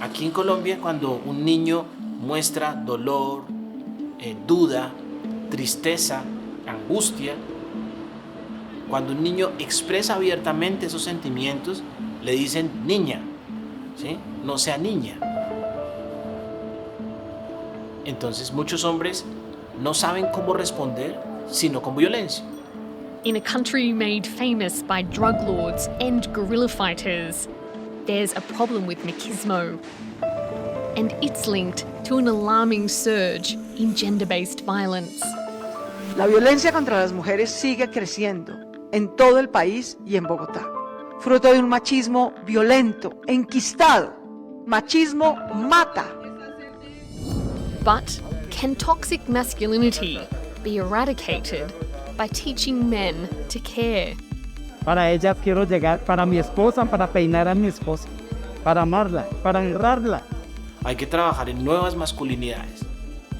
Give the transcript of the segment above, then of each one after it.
Aquí en Colombia, cuando un niño muestra dolor, duda, tristeza, angustia, cuando un niño expresa abiertamente esos sentimientos, le dicen niña, ¿sí? No sea niña. Entonces muchos hombres no saben cómo responder, sino con violencia. In a country made famous by drug lords and guerrilla fighters, there's a problem with machismo. And it's linked to an alarming surge in gender-based violence. La violencia contra las mujeres sigue creciendo en todo el país y en Bogotá, fruto de un machismo violento, enquistado. Machismo mata. But can toxic masculinity be eradicated by teaching men to care? Para ella quiero llegar, para mi esposa, para peinar a mi esposa, para amarla, para honrarla. Hay que trabajar en nuevas masculinidades.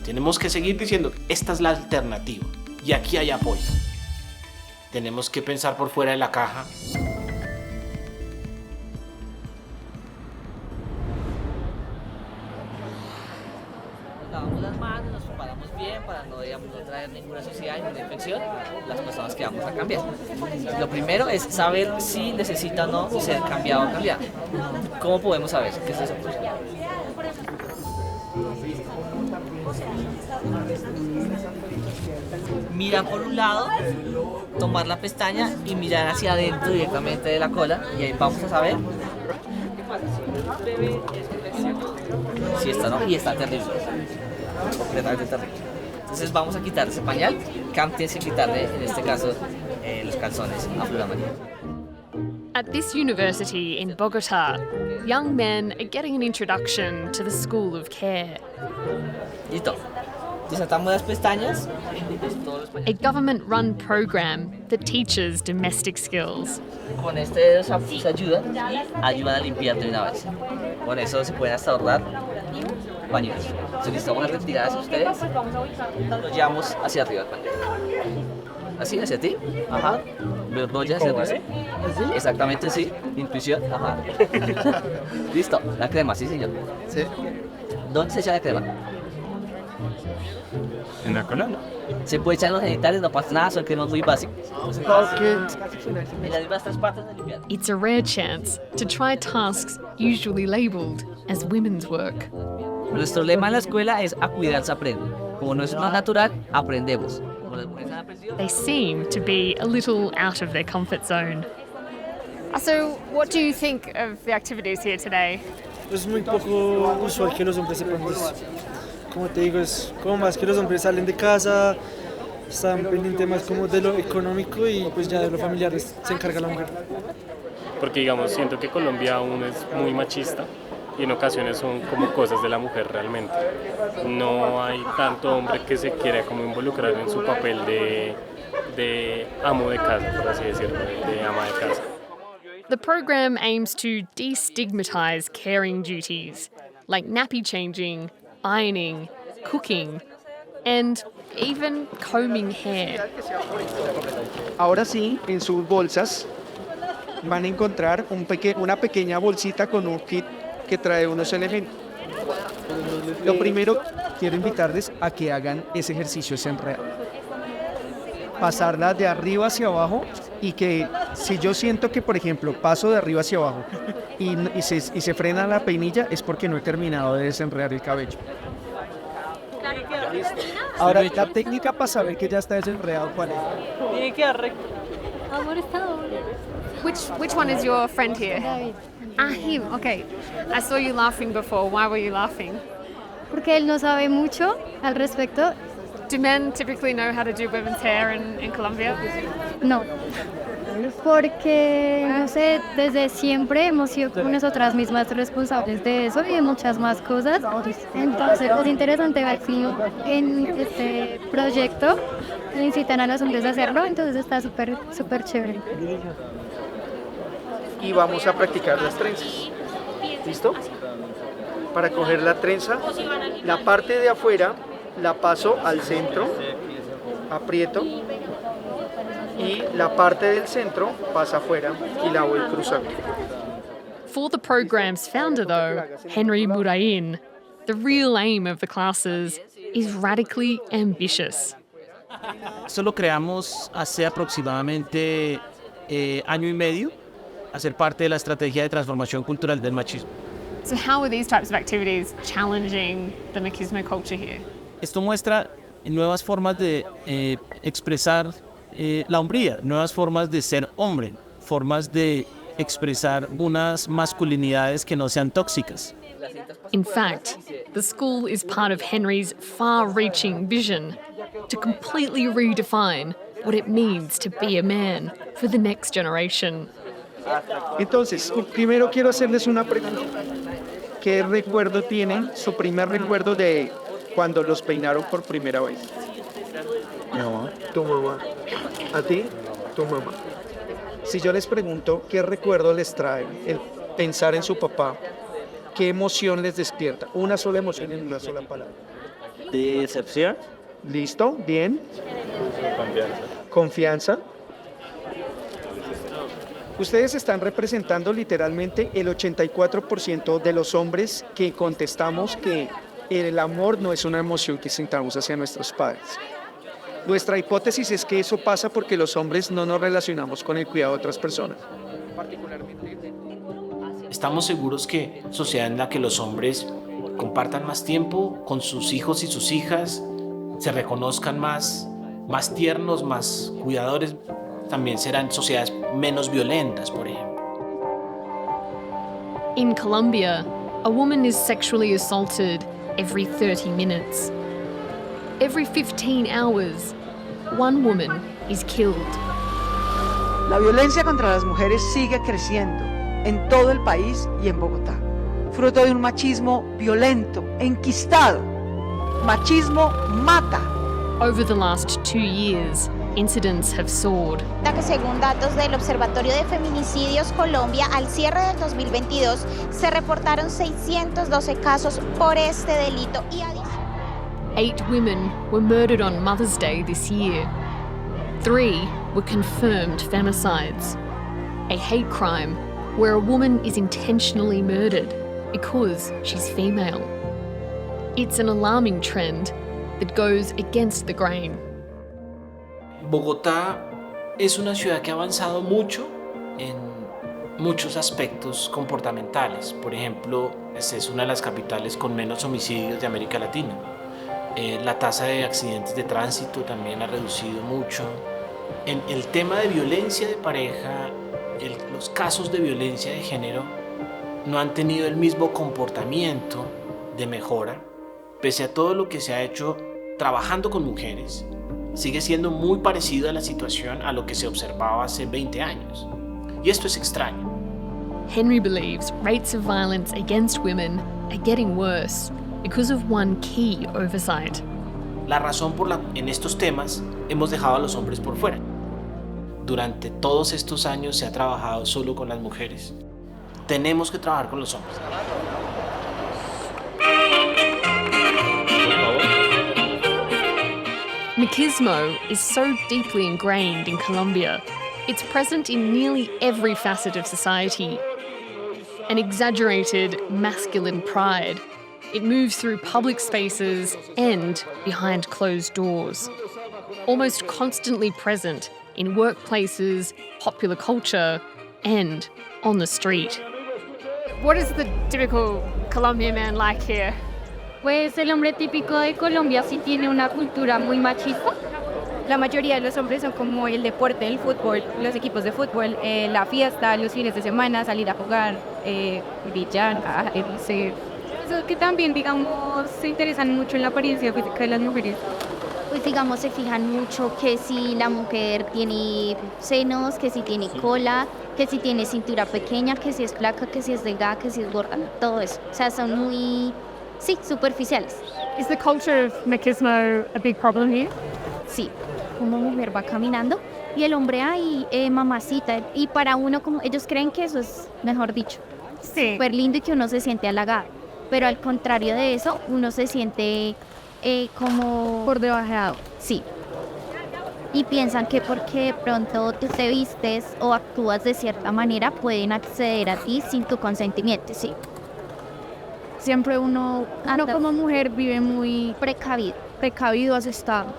Tenemos que seguir diciendo, esta es la alternativa y aquí hay apoyo. Tenemos que pensar por fuera de la caja. Nos lavamos las manos, nos preparamos bien para no traer ninguna suciedad, ninguna infección, las personas que vamos a cambiar. Lo primero es saber si necesita o no ser cambiado o cambiado. ¿Cómo podemos saber qué es eso? Mirar por un lado, tomar la pestaña y mirar hacia adentro directamente de la cola y ahí vamos a saber si está no y está terrible, completamente terrible. Entonces vamos a quitar ese pañal. Cam tiene que quitarle, en este caso, los calzones a Flor María. At this university in Bogota, young men are getting an introduction to the School of Care. Listo. Desatamos las pestañas. A government-run program that teaches domestic skills. Con este dedo se ayudan a limpiar de una vez. Con eso se pueden hasta ahorrar pañuelos. Entonces necesitamos las retiradas a ustedes. Lo llevamos hacia arriba del pañuelo. Así, hacia ti. Ajá. Lo enrollas hacia arriba. Exactamente, sí. Intuición. Ajá. Listo. La crema, sí, señor. Sí. ¿Dónde se echa la crema? ¿En la cola? Se puede echar en los genitales, no pasa nada, son cremas muy básicas. En las mismas tres partes de limpiar. It's a rare chance to try tasks usually labelled as women's work. Nuestro lema en la escuela es a cuidar se aprende. Como no es más natural, aprendemos. Como las mujeres han aprendido. They seem to be a little out of their comfort zone. So, what do you think of the activities here today? Es muy poco usual que los hombres sepan de eso. Como te digo, es como más que los hombres salen de casa, están pendientes más como de lo económico y pues ya de lo familiar se encarga la mujer. Porque digamos, siento que Colombia aún es muy machista y en ocasiones son como cosas de la mujer realmente. No hay tanto hombre que se quiera como involucrar en su papel de amo de casa, por así decirlo, de ama de casa. The program aims to destigmatize caring duties like nappy changing, ironing, cooking, and even combing hair. Ahora sí, en sus bolsas van a encontrar una pequeña bolsita con un kit que trae unos elementos. Lo primero, quiero invitarles a que hagan ese ejercicio desenredado. Pasarla de arriba hacia abajo y que si yo siento que, por ejemplo, paso de arriba hacia abajo y se frena la peinilla, es porque no he terminado de desenredar el cabello. Ahora, la técnica para saber que ya está desenredado, ¿cuál es? Tiene que quedar recto. Which one is your friend here? David. Ah, him. Okay. I saw you laughing before. Why were you laughing? Porque él no sabe mucho al respecto. Do men typically know how to do women's hair in Colombia? No. Porque, no sé, desde siempre hemos sido nosotras mismas responsables de eso y de muchas más cosas. Entonces es interesante ver cómo en este proyecto le incitan a los hombres a hacerlo, entonces está súper chévere. Y vamos a practicar las trenzas. ¿Listo? Para coger la trenza, la parte de afuera la paso al centro, aprieto y la parte del centro pasa afuera y la voy cruzando. For the program's founder, though, Henry Murain, the real aim of the classes is radically ambitious. Esto lo creamos hace aproximadamente año y medio, hacer parte de la estrategia de transformación cultural del machismo. So how are these types of activities challenging the machismo culture here? Esto muestra nuevas formas de expresar la hombría, nuevas formas de ser hombre, formas de expresar unas masculinidades que no sean tóxicas. In fact, the school is part of Henry's far-reaching vision to completely redefine what it means to be a man for the next generation. Entonces, primero quiero hacerles una pregunta. ¿Qué recuerdo tienen, su primer recuerdo de cuando los peinaron por primera vez? Mi mamá. Tu mamá. ¿A ti? Tu mamá. Si yo les pregunto qué recuerdo les trae el pensar en su papá, ¿qué emoción les despierta? Una sola emoción en una sola palabra. Decepción. ¿Listo? ¿Bien? Confianza. Ustedes están representando literalmente el 84% de los hombres que contestamos que el amor no es una emoción que sintamos hacia nuestros padres. Nuestra hipótesis es que eso pasa porque los hombres no nos relacionamos con el cuidado de otras personas. Estamos seguros que sociedad en la que los hombres compartan más tiempo con sus hijos y sus hijas, se reconozcan más tiernos, más cuidadores, también serán sociedades menos violentas, por ejemplo. In Colombia, a woman is sexually assaulted every 30 minutes. Every 15 hours, one woman is killed. La violencia contra las mujeres sigue creciendo en todo el país y en Bogotá, fruto de un machismo violento, enquistado. Machismo mata. Over the last 2 years, incidents have soared. Que según datos del Observatorio de Feminicidios Colombia, al cierre del 2022 se reportaron 612 casos por este delito y 8 women were murdered on Mother's Day this year. 3 were confirmed femicides, a hate crime where a woman is intentionally murdered because she's female. It's an alarming trend that goes against the grain. Bogotá es una ciudad que ha avanzado mucho en muchos aspectos comportamentales. Por ejemplo, es una de las capitales con menos homicidios de América Latina. La tasa de accidentes de tránsito también ha reducido mucho. En el tema de violencia de pareja, los casos de violencia de género no han tenido el mismo comportamiento de mejora, pese a todo lo que se ha hecho trabajando con mujeres. Sigue siendo muy parecido a la situación a lo que se observaba hace 20 años. Y esto es extraño. Henry believes rates of violence against women are getting worse because of one key oversight. La razón por la que en estos temas hemos dejado a los hombres por fuera. Durante todos estos años se ha trabajado solo con las mujeres. Tenemos que trabajar con los hombres. Machismo is so deeply ingrained in Colombia. It's present in nearly every facet of society. An exaggerated masculine pride. It moves through public spaces and behind closed doors. Almost constantly present in workplaces, popular culture, and on the street. What is the typical Colombian man like here? Pues el hombre típico de Colombia sí tiene una cultura muy machista. La mayoría de los hombres son como el deporte, el fútbol, los equipos de fútbol, la fiesta, los fines de semana, salir a jugar, billar, eso que también, digamos, se interesan mucho en la apariencia física de las mujeres. Pues digamos, se fijan mucho que si la mujer tiene senos, que si tiene cola, que si tiene cintura pequeña, que si es flaca, que si es delgada, que si es gorda, todo eso. O sea, son muy, superficiales. Is the culture of machismo a big problem here? Sí, una mujer va caminando y el hombre, ay, mamacita, y para uno, como ellos creen que eso es, mejor dicho, súper lindo y que uno se siente halagado, pero al contrario de eso, uno se siente como... por debajado. Sí. y piensan que porque de pronto tú te vistes o actúas de cierta manera pueden acceder a ti sin tu consentimiento, sí. Siempre uno como mujer vive muy precavido, asustado.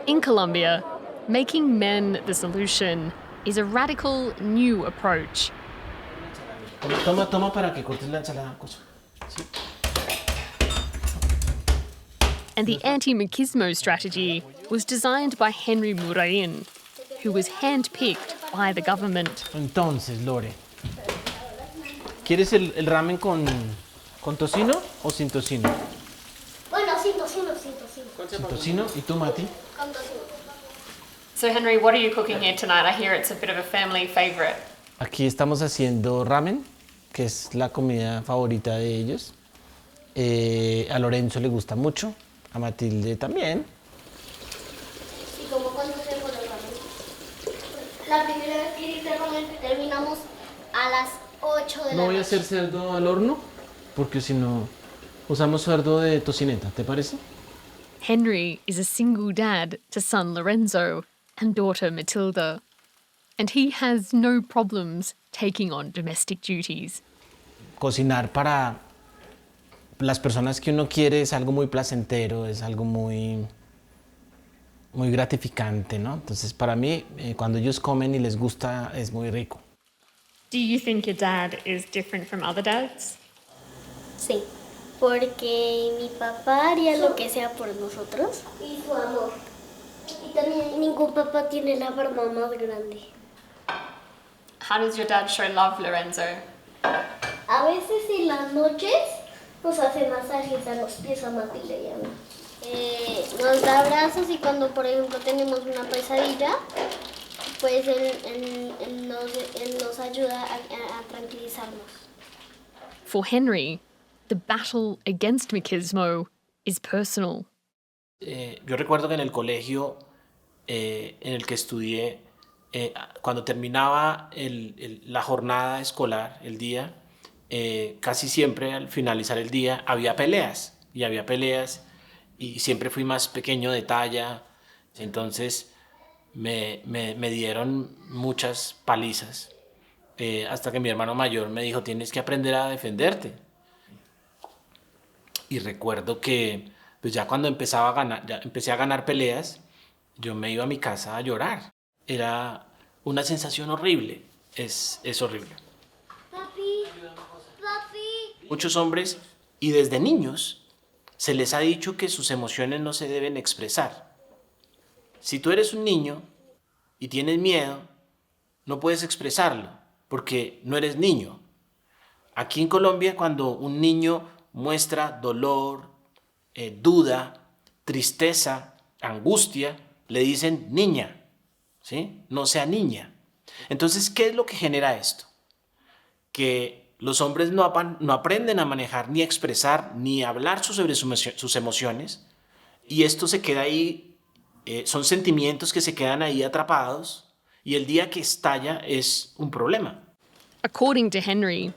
In Colombia, making men the solution is a radical new approach. Toma para que cortes la ensalada. Sí. And the anti-machismo strategy was designed by Henry Murain, who was handpicked by the government. Entonces, Lore, ¿quieres el ramen con tocino o sin tocino? Bueno, sin tocino. Sin tocino. ¿Y tú, Mati? Con tocino. So Henry, what are you cooking here tonight? I hear it's a bit of a family favorite. Aquí estamos haciendo ramen, que es la comida favorita de ellos. A Lorenzo le gusta mucho, a Matilde también. ¿Y cómo cuando hacemos el ramen? La primera vez que hice ramen terminamos a las 8 de la noche. No voy a hacer cerdo al horno, porque si no, usamos cerdo de tocineta, ¿te parece? Henry is a single dad to son Lorenzo and daughter Matilda, and he has no problems taking on domestic duties. Cocinar para las personas que uno quiere es algo muy placentero, es algo muy gratificante, ¿no? Entonces, para mí, cuando ellos comen y les gusta, es muy rico. Do you think your dad is different from other dads? Sí, porque mi papá haría lo que sea por nosotros. Y su amor. Y también ningún papá tiene la barba más grande. How does your dad show love, Lorenzo? A veces en las noches nos hace masajes a los pies a Matilde y a mí. Nos da abrazos y cuando, por ejemplo, tenemos una pesadilla, pues él nos ayuda a tranquilizarnos. For Henry, the battle against machismo is personal. Yo recuerdo que en el colegio en el que estudié, cuando terminaba la jornada escolar, el día, casi siempre al finalizar el día había peleas y siempre fui más pequeño de talla, entonces me dieron muchas palizas hasta que mi hermano mayor me dijo: tienes que aprender a defenderte. Y recuerdo que pues ya cuando empecé a ganar peleas, yo me iba a mi casa a llorar. Era una sensación horrible, es horrible. Papi. Muchos hombres, y desde niños, se les ha dicho que sus emociones no se deben expresar. Si tú eres un niño y tienes miedo, no puedes expresarlo, porque no eres niño. Aquí en Colombia, cuando un niño muestra dolor, duda, tristeza, angustia, le dicen niña, ¿sí? No sea niña. Entonces, ¿qué es lo que genera esto? Que los hombres no aprenden a manejar, ni a expresar, ni a hablar sobre sus emociones, y esto se queda ahí, son sentimientos que se quedan ahí atrapados, y el día que estalla es un problema. According to Henry,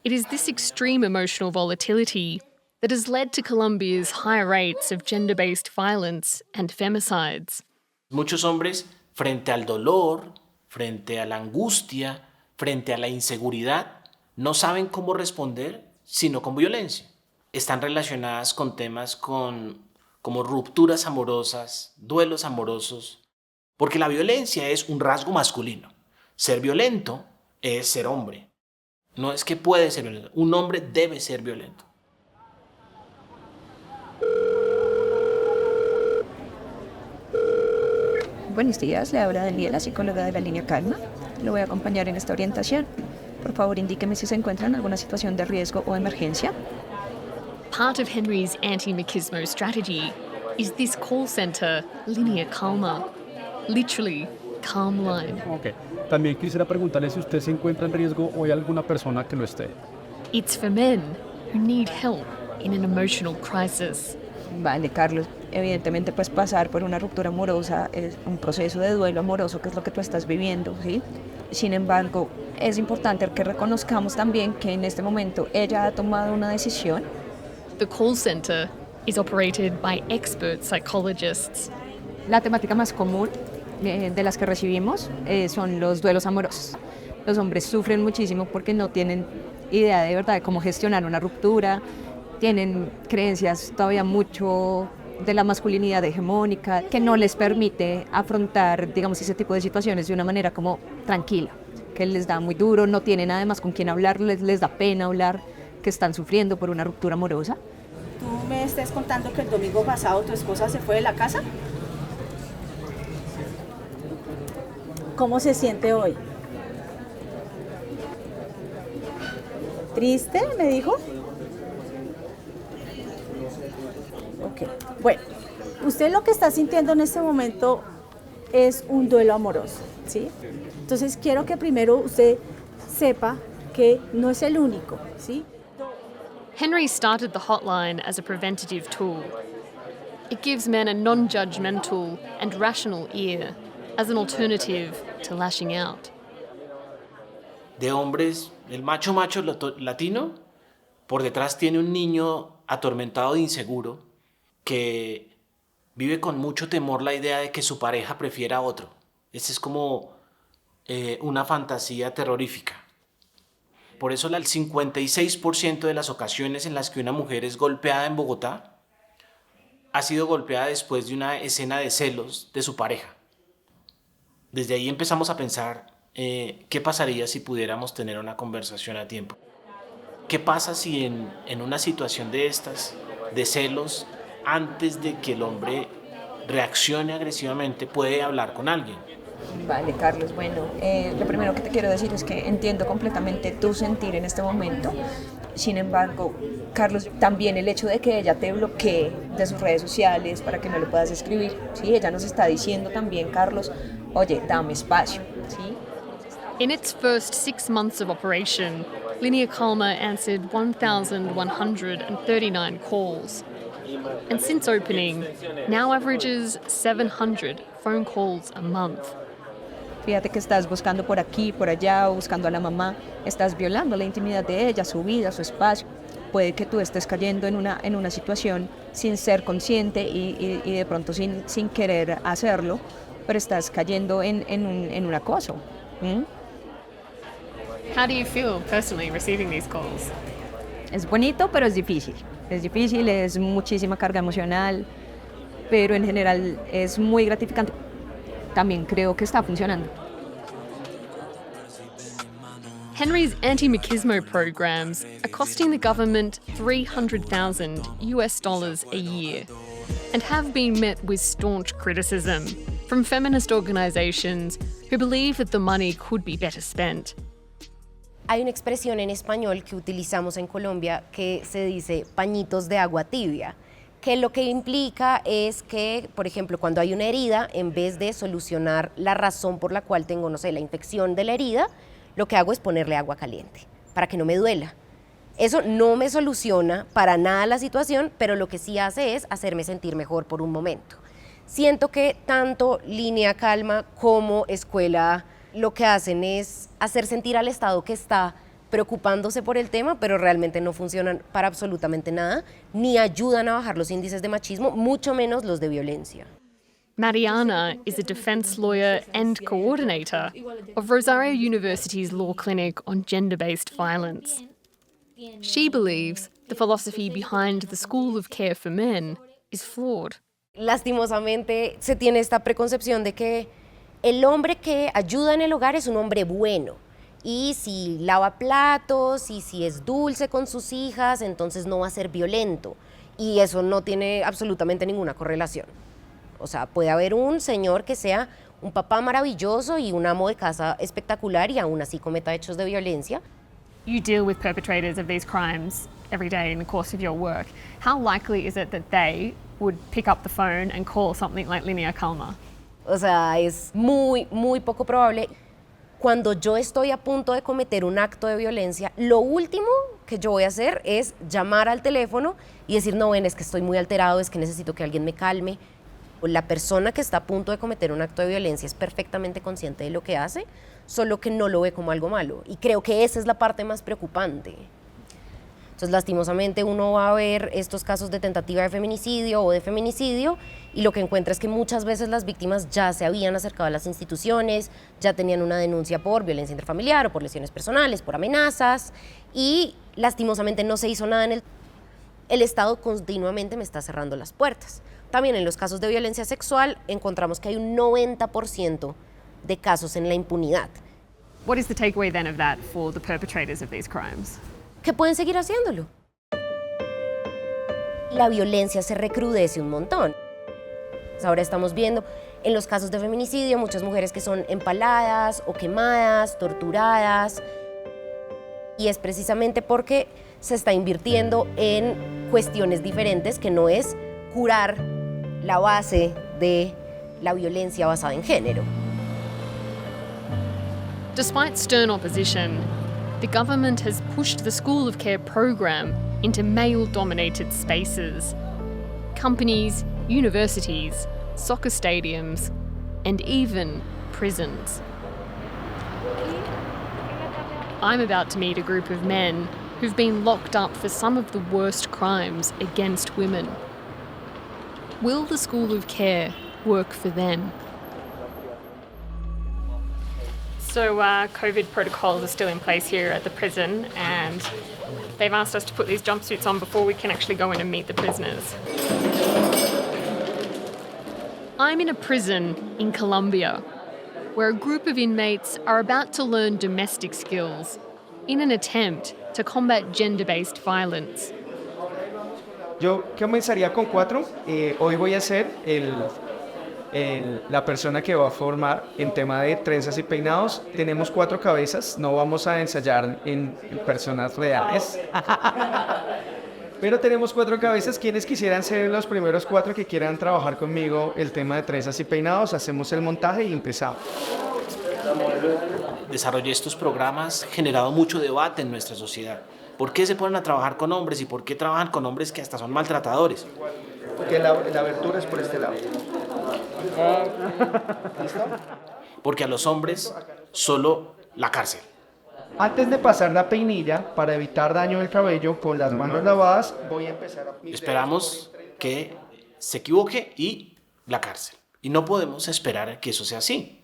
it is this extreme emotional volatility that has led to Colombia's high rates of gender-based violence and femicides. Muchos hombres, frente al dolor, frente a la angustia, frente a la inseguridad, no saben cómo responder, sino con violencia. Están relacionadas con temas como rupturas amorosas, duelos amorosos, porque la violencia es un rasgo masculino. Ser violento es ser hombre. No es que puede ser violento, un hombre debe ser violento. Buenos días, le habla Daniela, psicóloga de la línea Calma. Lo voy a acompañar en esta orientación. Por favor, indíqueme si se encuentra en alguna situación de riesgo o emergencia. Part of Henry's anti-machismo strategy is this call center, Línea Calma. Literally, calm line. Ok. También quisiera preguntarle si usted se encuentra en riesgo o hay alguna persona que lo esté. It's for men who need help in an emotional crisis. Vale, Carlos. Evidentemente, pues pasar por una ruptura amorosa es un proceso de duelo amoroso, que es lo que tú estás viviendo, ¿sí? Sin embargo, es importante que reconozcamos también que en este momento ella ha tomado una decisión. The call center is operated by expert psychologists. La temática más común de las que recibimos son los duelos amorosos. Los hombres sufren muchísimo porque no tienen idea de verdad de cómo gestionar una ruptura, tienen creencias todavía mucho de la masculinidad hegemónica que no les permite afrontar, digamos, ese tipo de situaciones de una manera como tranquila, que les da muy duro, no tienen además con quién hablar, les da pena hablar que están sufriendo por una ruptura amorosa. ¿Tú me estás contando que el domingo pasado tu esposa se fue de la casa? ¿Cómo se siente hoy? ¿Triste, me dijo? Ok, bueno, usted lo que está sintiendo en este momento es un duelo amoroso, ¿sí? Entonces quiero que primero usted sepa que no es el único, ¿sí? Henry started the hotline as a preventative tool. It gives men a non-judgmental and rational ear as an alternative to lashing out. De hombres, el macho latino, por detrás tiene un niño atormentado e inseguro que vive con mucho temor la idea de que su pareja prefiera a otro. Esa es como una fantasía terrorífica. Por eso el 56% de las ocasiones en las que una mujer es golpeada en Bogotá ha sido golpeada después de una escena de celos de su pareja. Desde ahí empezamos a pensar qué pasaría si pudiéramos tener una conversación a tiempo. ¿Qué pasa si en una situación de estas, de celos, antes de que el hombre reaccione agresivamente, puede hablar con alguien? Vale, Carlos, bueno, lo primero que te quiero decir es que entiendo completamente tu sentir en este momento. Sin embargo, Carlos, también el hecho de que ella te bloquee de sus redes sociales para que no lo puedas escribir, ¿sí? Ella nos está diciendo también, Carlos, oye, dame espacio, ¿sí? In its first 6 months of operation, Linnea Calmer answered 1,139 calls. And since opening, now averages 700 phone calls a month. Fíjate que estás buscando por aquí, por allá, buscando a la mamá, estás violando la intimidad de ella, su vida, su espacio. Puede que tú estés cayendo en una situación sin ser consciente y de pronto sin querer hacerlo, pero estás cayendo en un acoso. How do you feel personally receiving these calls? Es bonito, pero es difícil. Es difícil, es muchísima carga emocional, pero en general es muy gratificante. También creo que está funcionando. Henry's anti-machismo programs are costing the government $300,000 a year and have been met with staunch criticism from feminist organizations who believe that the money could be better spent. Hay una expresión en español que utilizamos en Colombia que se dice pañitos de agua tibia, que lo que implica es que, por ejemplo, cuando hay una herida, en vez de solucionar la razón por la cual tengo, no sé, la infección de la herida, lo que hago es ponerle agua caliente para que no me duela. Eso no me soluciona para nada la situación, pero lo que sí hace es hacerme sentir mejor por un momento. Siento que tanto Línea Calma como Escuela lo que hacen es hacer sentir al Estado que está preocupándose por el tema, pero realmente no funcionan para absolutamente nada, ni ayudan a bajar los índices de machismo, mucho menos los de violencia. Mariana is a defence lawyer and coordinator of Rosario University's Law Clinic on Gender-Based Violence. She believes the philosophy behind the School of Care for Men is flawed. Lastimosamente se tiene esta preconcepción de que el hombre que ayuda en el hogar es un hombre bueno, y si lava platos y si es dulce con sus hijas, entonces no va a ser violento, y eso no tiene absolutamente ninguna correlación. O sea, puede haber un señor que sea un papá maravilloso y un amo de casa espectacular y aún así cometa hechos de violencia. You deal with perpetrators of these crimes every day in the course of your work. How likely is it that they would pick up the phone and call something like Línea Calma? O sea, es muy, muy poco probable. Cuando yo estoy a punto de cometer un acto de violencia, lo último que yo voy a hacer es llamar al teléfono y decir, no, ven, es que estoy muy alterado, es que necesito que alguien me calme. La persona que está a punto de cometer un acto de violencia es perfectamente consciente de lo que hace, solo que no lo ve como algo malo. Y creo que esa es la parte más preocupante. Entonces, lastimosamente, uno va a ver estos casos de tentativa de feminicidio o de feminicidio y lo que encuentra es que muchas veces las víctimas ya se habían acercado a las instituciones, ya tenían una denuncia por violencia intrafamiliar o por lesiones personales, por amenazas, y lastimosamente no se hizo nada en el Estado continuamente me está cerrando las puertas. También en los casos de violencia sexual encontramos que hay un 90% de casos en la impunidad. What is the takeaway then of that for the perpetrators of these crimes? Que pueden seguir haciéndolo. La violencia se recrudece un montón. Ahora estamos viendo en los casos de feminicidio muchas mujeres que son empaladas o quemadas, torturadas, y es precisamente porque se está invirtiendo en cuestiones diferentes que no es curar la base de la violencia basada en género. Despite stern opposition, the government has pushed the School of Care program into male-dominated spaces. Companies, universities, soccer stadiums, and even prisons. I'm about to meet a group of men who've been locked up for some of the worst crimes against women. Will the School of Care work for them? So COVID protocols are still in place here at the prison, and they've asked us to put these jumpsuits on before we can actually go in and meet the prisoners. I'm in a prison in Colombia, where a group of inmates are about to learn domestic skills in an attempt to combat gender-based violence. Yo comenzaría con 4. Hoy voy a ser la persona que va a formar en tema de trenzas y peinados. Tenemos 4 cabezas, no vamos a ensayar en personas reales. Pero tenemos 4 cabezas. Quienes quisieran ser los primeros 4 que quieran trabajar conmigo el tema de trenzas y peinados, hacemos el montaje y empezamos. Desarrollé estos programas, generado mucho debate en nuestra sociedad. ¿Por qué se ponen a trabajar con hombres y por qué trabajan con hombres que hasta son maltratadores? Porque la abertura es por este lado. ¿Listo? Porque a los hombres solo la cárcel. Antes de pasar la peinilla, para evitar daño del cabello, con las manos lavadas, voy a empezar a... Esperamos que se equivoque y la cárcel. Y no podemos esperar a que eso sea así.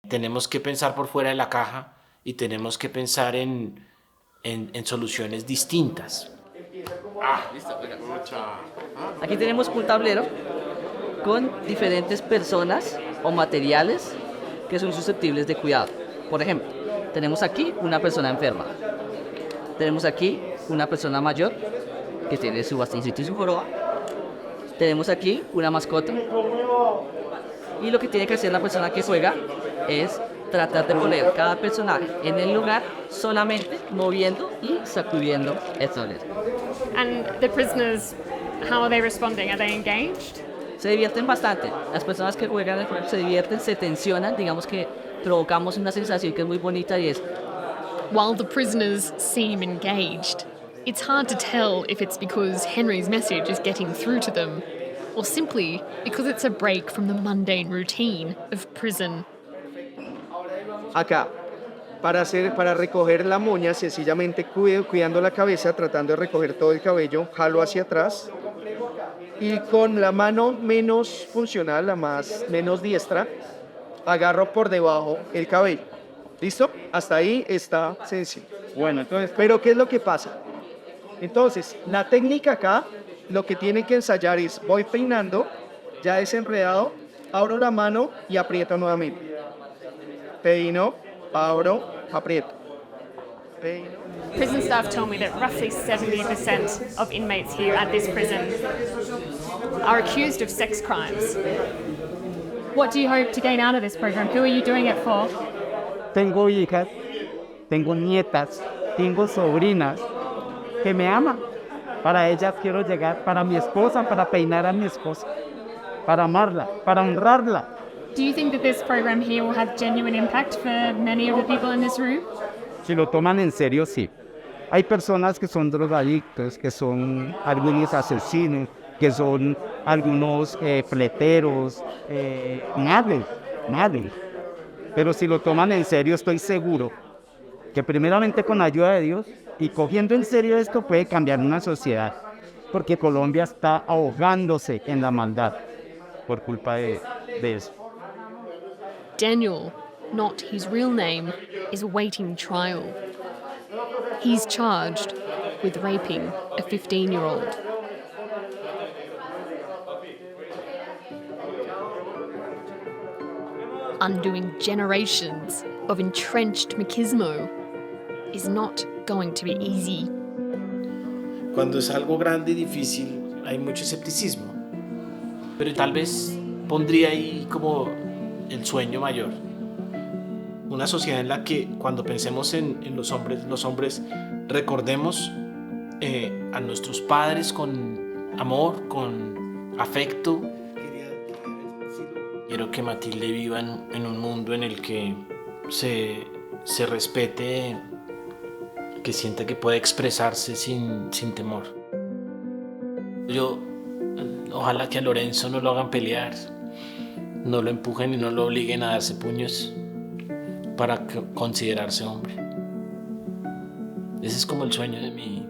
Tenemos que pensar por fuera de la caja y tenemos que pensar en soluciones distintas. Aquí tenemos un tablero con diferentes personas o materiales que son susceptibles de cuidado. Por ejemplo, tenemos aquí una persona enferma. Tenemos aquí una persona mayor que tiene su bastoncito y su joroba. Tenemos aquí una mascota. Y lo que tiene que hacer la persona que juega es tratar de poner cada personaje en el lugar solamente moviendo y sacudiendo el tablero. And the prisoners, how are they responding? Are they engaged? Se divierten bastante. Las personas que juegan se divierten, se tensionan, digamos que provocamos una sensación que es muy bonita y es... While the prisoners seem engaged, it's hard to tell if it's because Henry's message is getting through to them or simply because it's a break from the mundane routine of prison. Acá, para recoger la moña, sencillamente cuidando la cabeza, tratando de recoger todo el cabello, jalo hacia atrás y con la mano menos funcional, menos diestra, agarro por debajo el cabello. ¿Listo? Hasta ahí está sencillo. Bueno, entonces, pero ¿qué es lo que pasa? Entonces, la técnica acá, lo que tienen que ensayar es, voy peinando, ya desenredado, abro la mano y aprieto nuevamente. Peino, abro, aprieto. Peino. Prison staff tell me that roughly 70% of inmates here at this prison are accused of sex crimes. What do you hope to gain out of this program? Who are you doing it for? Tengo hijas, tengo nietas, tengo sobrinas que me aman. Para ellas quiero llegar, para mi esposa, para peinar a mi esposa, para amarla, para honrarla. Do you think that this program here will have genuine impact for many of the people in this room? Si lo toman en serio, sí. Hay personas que son drogadictos, que son algunos asesinos, que son algunos fleteros, nadie. Pero si lo toman en serio, estoy seguro que primeramente con ayuda de Dios y cogiendo en serio esto puede cambiar una sociedad, porque Colombia está ahogándose en la maldad. por culpa de eso. Daniel, not his real name, is awaiting trial. He's charged with raping a 15-year-old. Undoing generations of entrenched machismo is not going to be easy. Cuando es algo grande y difícil, hay mucho escepticismo. Pero tal vez pondría ahí como el sueño mayor. Una sociedad en la que cuando pensemos en los hombres recordemos a nuestros padres con amor, con afecto. Quiero que Matilde viva en un mundo en el que se respete, que sienta que puede expresarse sin temor. Ojalá que a Lorenzo no lo hagan pelear, no lo empujen y no lo obliguen a darse puños para considerarse hombre. Ese es como el sueño de mi